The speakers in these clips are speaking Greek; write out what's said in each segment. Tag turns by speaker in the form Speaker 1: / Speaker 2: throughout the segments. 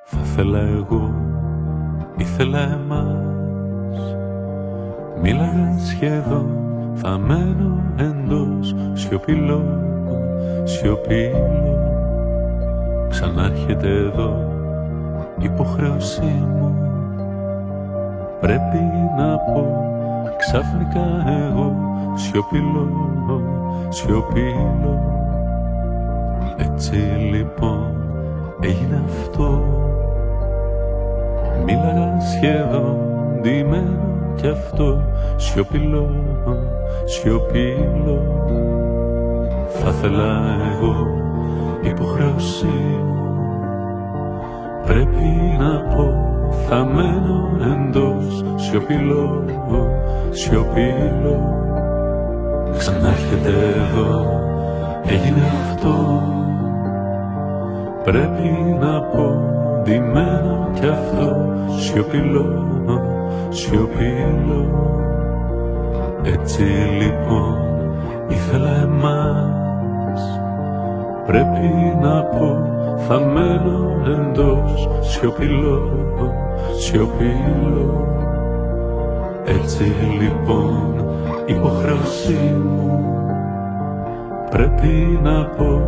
Speaker 1: Θα ήθελα εγώ, ήθελα εμάς. Μίλαγαν σχεδόν, θα μένω εντός. Σιωπηλό, σιωπηλό. Ξανάρχεται εδώ υποχρέωσή μου. Πρέπει να πω ξαφνικά εγώ. Σιωπηλό, σιωπηλό. Έτσι λοιπόν έγινε αυτό. Μίλαγα σχεδόν ντυμένο κι αυτό. Σιωπηλό, σιωπηλό. Θα ήθελα εγώ υποχρέωσή μου. Πρέπει να πω θα μένω εντός. Σιωπηλό, σιωπηλό. Ξανάρχεται εδώ, έγινε αυτό. Πρέπει να πω ντυμένο κι αυτό. Σιωπηλό, σιωπηλό. Έτσι λοιπόν ήθελα εμάς. Πρέπει να πω θα μένω εντός. Σιωπηλό, σιωπηλό. Έτσι λοιπόν υποχρέωσή μου. Πρέπει να πω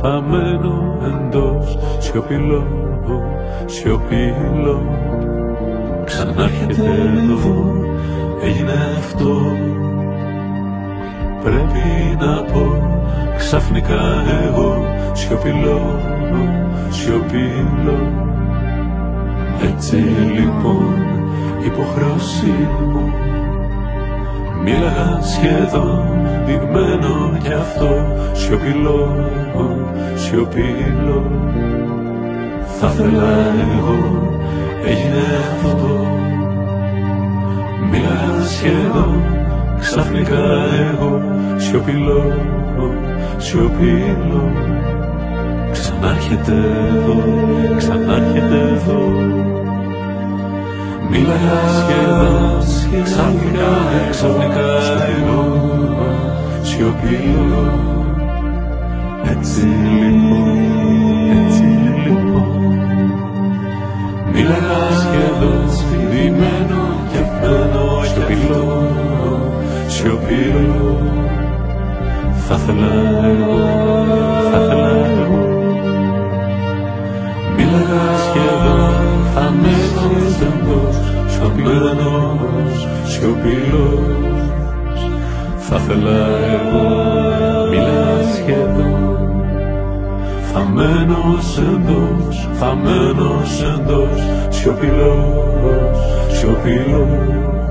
Speaker 1: θα μένω εντός. Σιωπηλό, σιωπηλό. Ξανάρχεται εδώ, έγινε αυτό. Πρέπει να πω ξαφνικά εγώ. Σιωπηλό, σιωπηλό. Έτσι λοιπόν υποχρέωσή μου. Μίλαγα σχεδόν ντυμένο κι αυτό. Σιωπηλό, σιωπηλό. Θα ήθελα εγώ, έγινε αυτό. Μίλαγα σχεδόν ξαφνικά εγώ. Σιωπηλό, σιωπηλό. Ξανάρχεται εδώ, ξανάρχεται εδώ. Μίλαγα σχεδόν ξαφνικά εγώ. Σιωπηλό. Έτσι λοιπόν μίλαγα σχεδόν ντυμένο κι αυτό. Σιωπηλό, σιωπηλό. Θα ήθελα εγώ, θα ήθελα εγώ. Μίλαγα σχεδόν θα μένω εντός. Σιωπηλός, σιωπηλός. Θα ήθελα εγώ, μίλαγα σχεδόν. Θα μένω εντός, θα μένω εντός. Σιωπηλός, σιωπηλός.